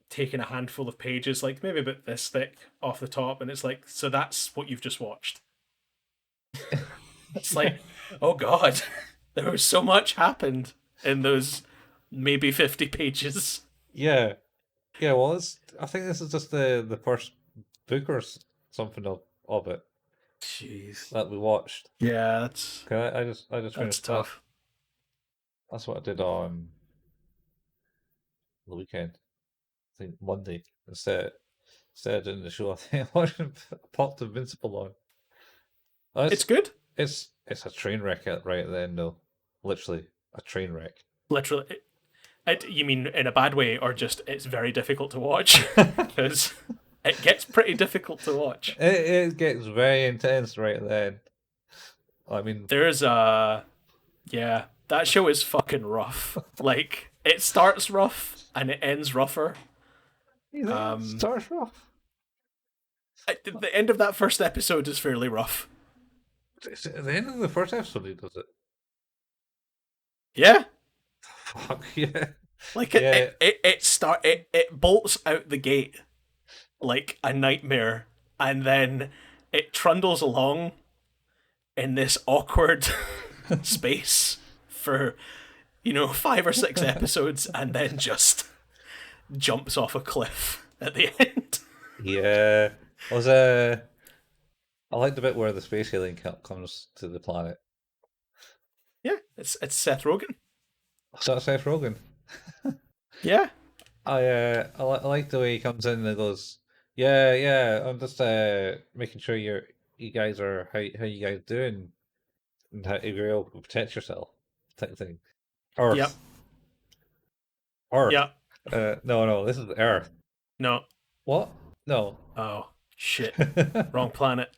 taken a handful of pages, like maybe about this thick, off the top, and it's like, so that's what you've just watched. It's like, oh god, there was so much happened in those maybe 50 pages. Yeah. Yeah, well, I think this is just the first book or something of it Jeez. that we watched. Yeah, 'Cause I just that's finished that. tough. That's what I did on the weekend. I think Monday instead of doing the show. I think I watched popped Invincible on. It's It's good. it's a train wreck right then though. Literally a train wreck. Literally, you mean in a bad way, or just it's very difficult to watch? Because it gets pretty difficult to watch. It gets very intense right then. I mean, There's yeah, that show is fucking rough. Like it starts rough and it ends rougher. you think it Um, starts rough. the end of that first episode is fairly rough. It's at the end of the first episode he does it. Yeah, Fuck yeah. like Yeah. it bolts out the gate like a nightmare, and then it trundles along in this awkward space for 5 or 6 episodes, and then just jumps off a cliff at the end. Yeah. Was I like the bit where the space alien comes to the planet. Yeah, it's Seth Rogen. So that's Seth Rogen. Yeah, I like the way he comes in and goes, yeah, yeah. I'm just making sure you guys are how you guys doing and how you're able to protect yourself type thing. yep, Earth, Earth. yep. No, this is Earth. No, What? No. oh shit, wrong planet.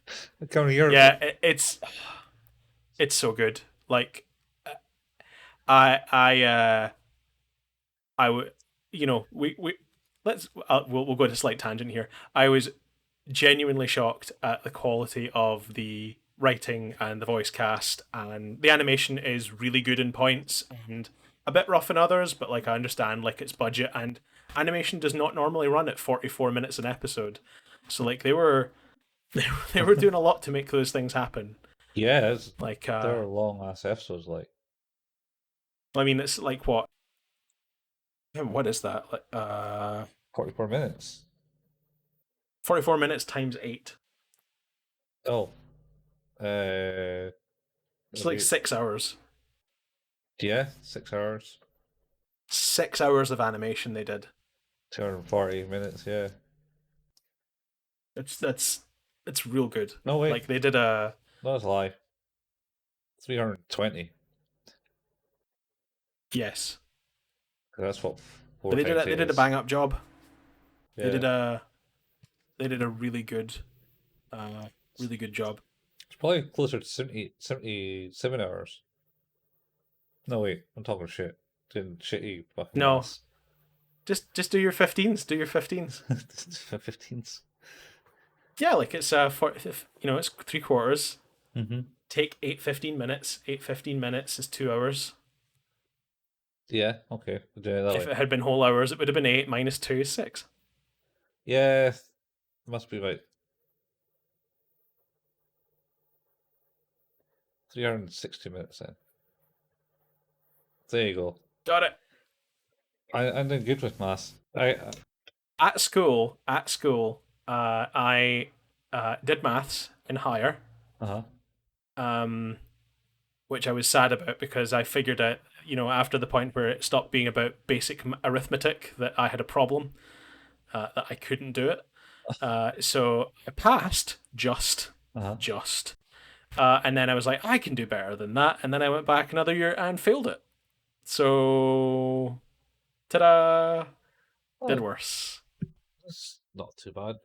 Come to Europe. Yeah, it's so good. Like I I would we we'll go to a slight tangent here. I was genuinely shocked at the quality of the writing and the voice cast, and the animation is really good in points and a bit rough in others, but like I understand like its budget, and animation does not normally run at 44 minutes an episode. So like they were doing a lot to make those things happen. Yeah, Like there are long ass episodes, like I mean it's like what is that? Like 44 minutes. 44 minutes times 8. Oh, uh, It's like 6 hours. yeah, 6 hours, 6 hours of animation they did. 240 minutes. Yeah. It's real good. No wait, Like they did a no, that's a lie. 320. yes. That's what four But times they eight did a is. bang up job. Yeah. They did a uh really good job. It's probably closer to 77 hours. No wait, I'm talking shit. Doing shitty fucking No, maths. just do your 15s. Do your 15s. 15s. Yeah, like it's it's 3/4. Mm-hmm. Take 8 15 minutes. 8 15 minutes is 2 hours. Yeah, okay. We'll do it that If way. it had been whole hours, it would have been 8 minus 2 is 6. Yeah, must be about 360 minutes then. There you go. Got it. I'm doing good with maths. At school, I did maths in higher, Uh-huh. um, which I was sad about because I figured out, after the point where it stopped being about basic arithmetic, that I had a problem, that I couldn't do it. So I passed Uh-huh. and then I was like, I can do better than that, and then I went back another year and failed it. So, ta-da! Did Oh, worse. that's not too bad.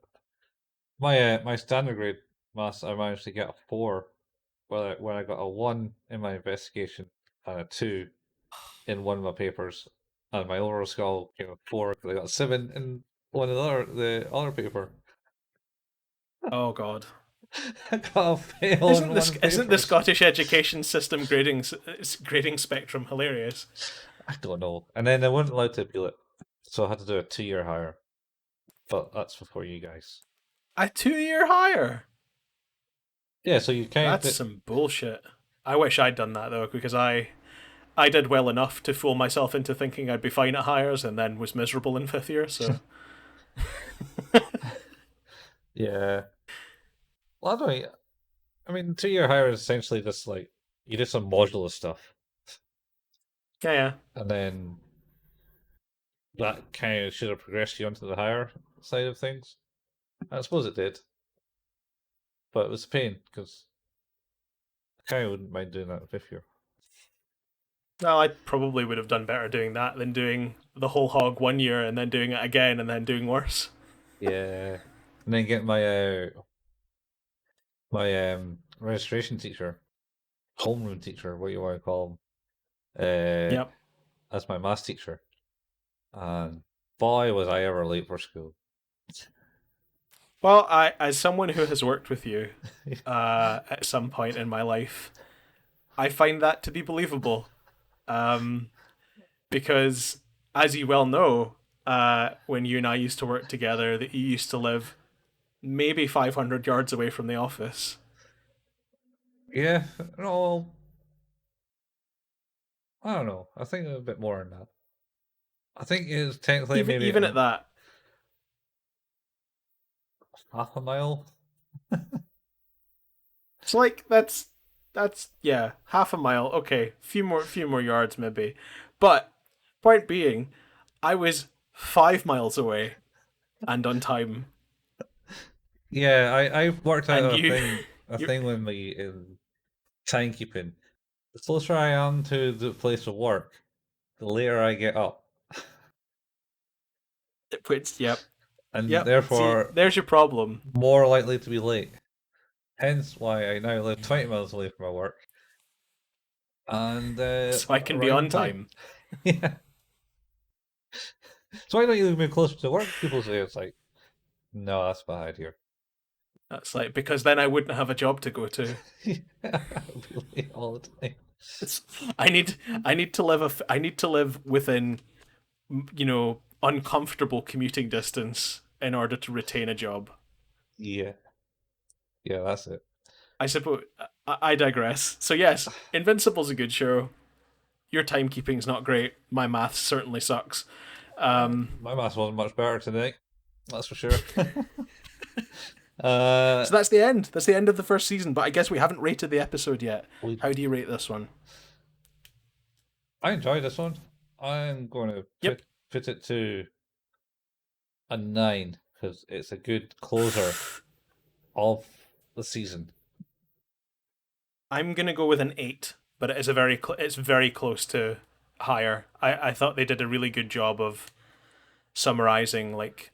My standard grade maths, I managed to get a 4, when I got a 1 in my investigation. and a 2 in one of my papers, and my overall score came a 4 because I got a 7 in one of the other paper. Oh God. I got a fail in one Isn't the paper. Scottish education system grading spectrum hilarious? I don't know. And then they weren't allowed to appeal it, so I had to do a 2-year higher. But that's before you guys. A 2 year higher. Yeah, so you kind That's of some bullshit. I wish I'd done that though, because I did well enough to fool myself into thinking I'd be fine at hires, and then was miserable in fifth year. So yeah. Well, I mean, 2-year higher is essentially just like you do some modular stuff, yeah, yeah. and then that kind of should have progressed you onto the higher side of things. I suppose it did, but it was a pain because I kind of wouldn't mind doing that in fifth year. Well, I probably would have done better doing that than doing the whole hog 1 year and then doing it again and then doing worse. Yeah, and then get my registration teacher, homeroom teacher, what you want to call him, Yep. as my maths teacher, and boy was I ever late for school. Well, as someone who has worked with you at some point in my life, I find that to be believable. Um, because, as you well know, when you and I used to work together, that you used to live maybe 500 yards away from the office. Yeah, no, I don't know. I think a bit more than that. I think it's technically maybe Even at that, half a mile. it's like that's yeah, half a mile. Okay, few more yards maybe, but point being, I was 5 miles away and on time, Yeah, I worked out and a you, thing you with me in timekeeping. The closer I am to the place of work, the later I get up, which yep, and yep. See, therefore there's your problem. more likely to be late. Hence why I now live 20 miles away from my work and So I can be arrive on on time. time. Yeah. So why don't you move closer to work? People say it's like, no, that's a bad idea. That's like because then I wouldn't have a job to go to. Yeah, I'll be late all the time. It's, I need to I need to live within uncomfortable commuting distance in order to retain a job. Yeah, yeah, that's it. I suppose I digress. So yes, Invincible's a good show. Your timekeeping's not great. My maths certainly sucks. My maths wasn't much better today, that's for sure. So that's the end. That's the end of the first season. But I guess we haven't rated the episode yet. we, How do you rate this one? I enjoyed this one. I'm going to Yep. put it to a 9 because it's a good closer of the season. I'm gonna go with an 8, but it is it's very close to higher. I thought they did a really good job of summarizing like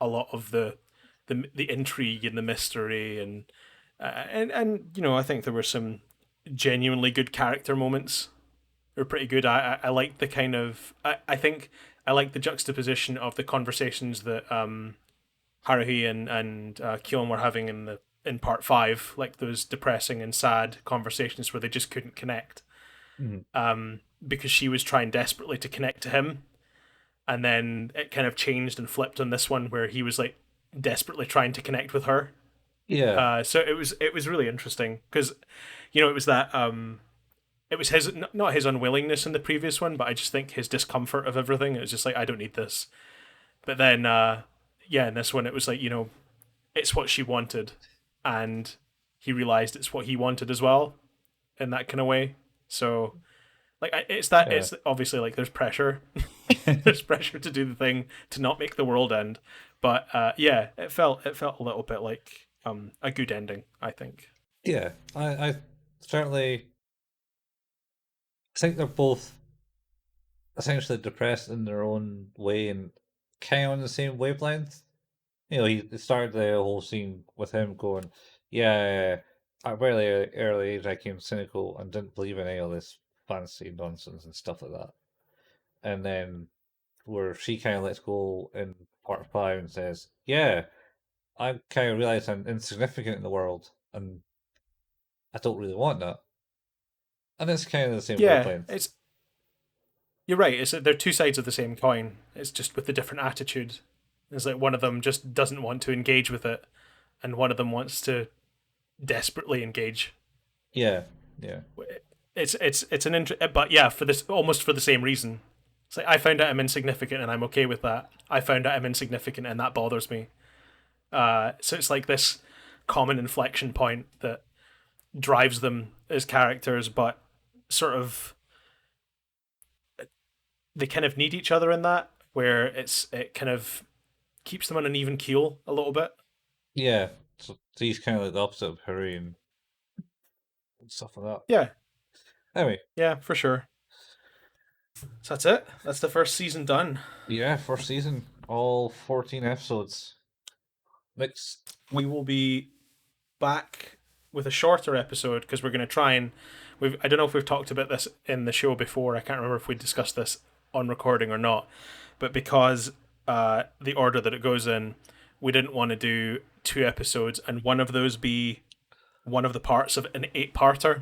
a lot of the intrigue and the mystery and I think there were some genuinely good character moments. They were pretty good. I like the kind of I think I like the juxtaposition of the conversations that Haruhi and Kyon were having in part 5, like those depressing and sad conversations where they just couldn't connect. Because she was trying desperately to connect to him, and then it kind of changed and flipped on this one where he was like desperately trying to connect with her. Yeah, So it was really interesting because it was that it was his not his unwillingness in the previous one, but I just think his discomfort of everything. It was just like I don't need this. But then yeah, in this one it was like it's what she wanted, and he realized it's what he wanted as well, in that kind of way. So like yeah. it's obviously like there's pressure, there's pressure to do the thing to not make the world end, but yeah, it felt a little bit like a good ending, I think. Yeah, I certainly think they're both essentially depressed in their own way and kind of on the same wavelength. He started the whole scene with him going, "Yeah, at a very early age, I became cynical and didn't believe in any of this. fancy nonsense and stuff like that. And then where she kind of lets go in part 5 and says, "Yeah, I kind of realize I'm insignificant in the world, and I don't really want that." And it's kind of the same with her Yeah, playing. it's you're right. It's they're two sides of the same coin. It's just with a different attitude. It's like one of them just doesn't want to engage with it, and one of them wants to desperately engage. Yeah, yeah, It's an but yeah, for this almost for the same reason. It's like I found out I'm insignificant and I'm okay with that. I found out I'm insignificant and that bothers me. So it's like this common inflection point that drives them as characters, but sort of they kind of need each other in that, where it kind of keeps them on an even keel a little bit. yeah. So he's kind of like the opposite of Harry and stuff like that. Yeah, Anyway, yeah, for sure. So that's it. That's the first season done. yeah, first season, all 14 episodes. Next, We will be back with a shorter episode because we're going to try and I don't know if we've talked about this in the show before. I can't remember if we discussed this on recording or not, but because the order that it goes in, we didn't want to do 2 episodes and one of those be one of the parts of an 8-parter.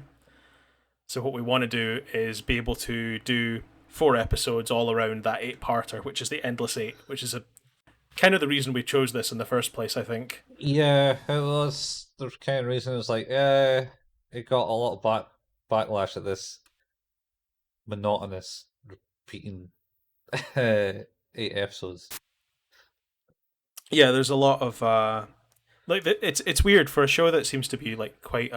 So what we want to do is be able to do 4 episodes all around that 8-parter, which is the Endless Eight, which is a kind of the reason we chose this in the first place, I think. yeah, it was the kind of reason. It was like, it got a lot of backlash at this monotonous repeating 8 episodes. Yeah, there's a lot of like it's weird for a show that seems to be like quite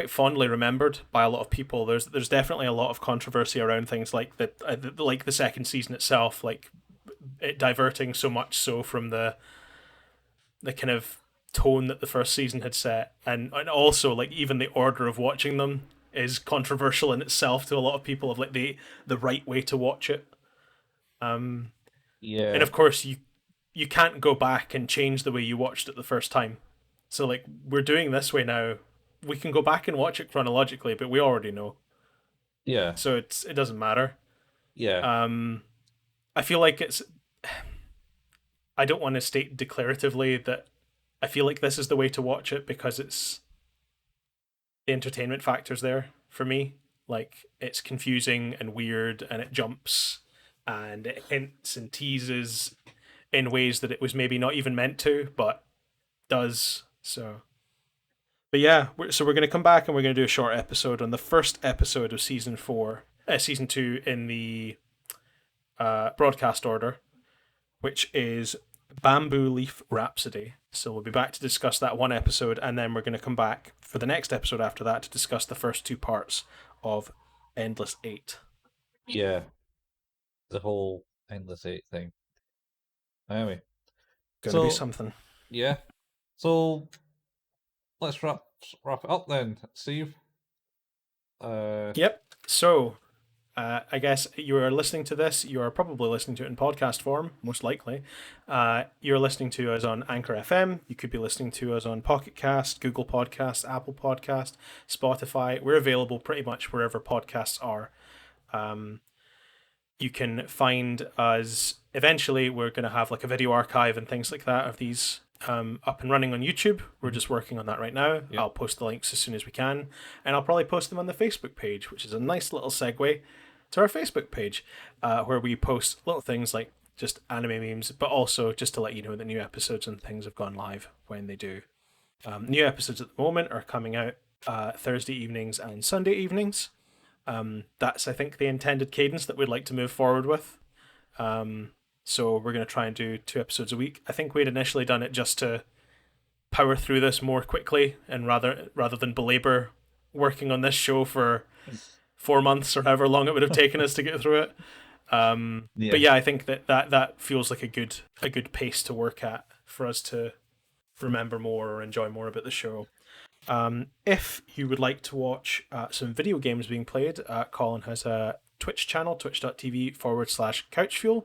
fondly remembered by a lot of people. There's definitely a lot of controversy around things like like the second season itself, like it diverting so much so from the kind of tone that the first season had set, and also like even the order of watching them is controversial in itself to a lot of people of like the right way to watch it. And Yeah, of course you can't go back and change the way you watched it the first time. So like we're doing this way now. We can go back and watch it chronologically, but we already know. yeah, So it doesn't matter. yeah, I feel like it's I don't want to state declaratively that I feel like this is the way to watch it because it's the entertainment factors there for me. Like it's confusing and weird and it jumps and it hints and teases in ways that it was maybe not even meant to, but does. So but yeah, so we're going to come back and we're going to do a short episode on the first episode of season 2 in the broadcast order, which is Bamboo Leaf Rhapsody. So we'll be back to discuss that 1 episode, and then we're going to come back for the next episode after that to discuss the first 2 parts of Endless Eight. yeah. The whole Endless Eight thing. Anyway, Gonna be so something. yeah, so let's wrap it up then, Steve. Yep. So I guess you are listening to this. You are probably listening to it in podcast form, most likely. You're listening to us on Anchor FM. You could be listening to us on Pocket Cast, Google Podcast, Apple Podcast, Spotify. We're available pretty much wherever podcasts are. You can find us. Eventually, we're going to have like a video archive and things like that of these up and running on YouTube. We're just working on that right now. Yep. I'll post the links as soon as we can, and I'll probably post them on the Facebook page, which is a nice little segue to our Facebook page, where we post little things like just anime memes, but also just to let you know that new episodes and things have gone live when they do. New episodes at the moment are coming out Thursday evenings and Sunday evenings. That's, I think, the intended cadence that we'd like to move forward with. So we're going to try and do 2 episodes a week. I think we'd initially done it just to power through this more quickly and rather than belabor working on this show for 4 months or however long it would have taken us to get through it. But yeah, I think that feels like a good pace to work at for us to remember more or enjoy more about the show. If you would like to watch some video games being played, Colin has a Twitch channel, twitch.tv/couchfuel,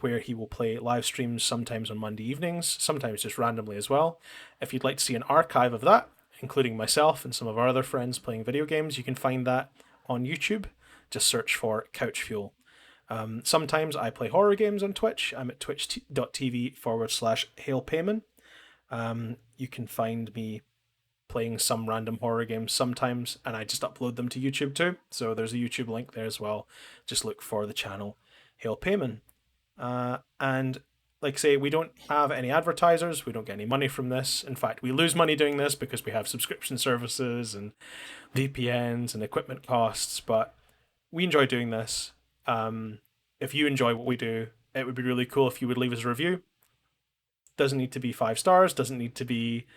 where he will play live streams sometimes on Monday evenings, sometimes just randomly as well. If you'd like to see an archive of that, including myself and some of our other friends playing video games. You can find that on YouTube. Just search for Couch Fuel. Sometimes I play horror games on Twitch. I'm at twitch.tv/HalePayman. You can find me playing some random horror games sometimes, and I just upload them to YouTube too. So there's a YouTube link there as well. Just look for the channel Hale Payman. And like I say, we don't have any advertisers. We don't get any money from this. In fact, we lose money doing this because we have subscription services and VPNs and equipment costs. But we enjoy doing this. If you enjoy what we do, it would be really cool if you would leave us a review. Doesn't need to be 5 stars. Doesn't need to be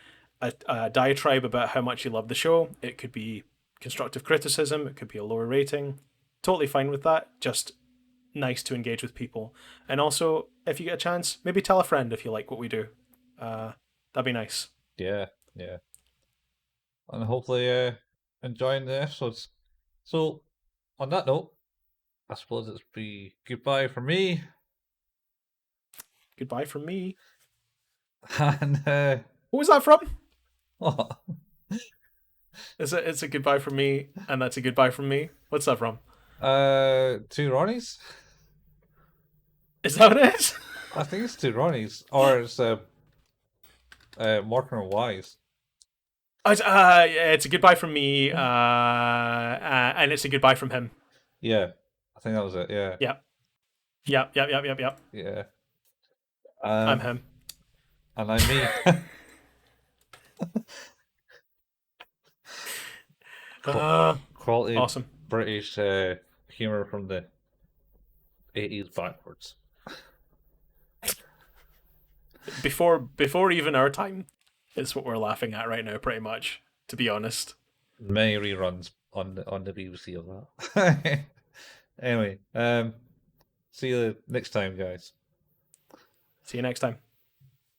a diatribe about how much you love the show. It could be constructive criticism. It could be a lower rating. Totally fine with that. Just nice to engage with people. And also, if you get a chance, maybe tell a friend if you like what we do. That'd be nice. Yeah. And hopefully enjoying the episodes. So, on that note, I suppose it's be goodbye from me. Goodbye from me. And What was that from? what? It's a goodbye from me, and that's a goodbye from me. What's that from? Two Ronnies? Is that what it is? I think it's Two Ronnies. Or it's Morton and Wise. It's a goodbye from me, and it's a goodbye from him. Yeah. I think that was it, yeah. Yep. Yeah. I'm him. And I'm me. Quality Awesome. British humor from the 80s backwards. Before even our time is what we're laughing at right now, pretty much, to be honest. Many reruns on the BBC of that. Anyway, see you next time, guys. See you next time.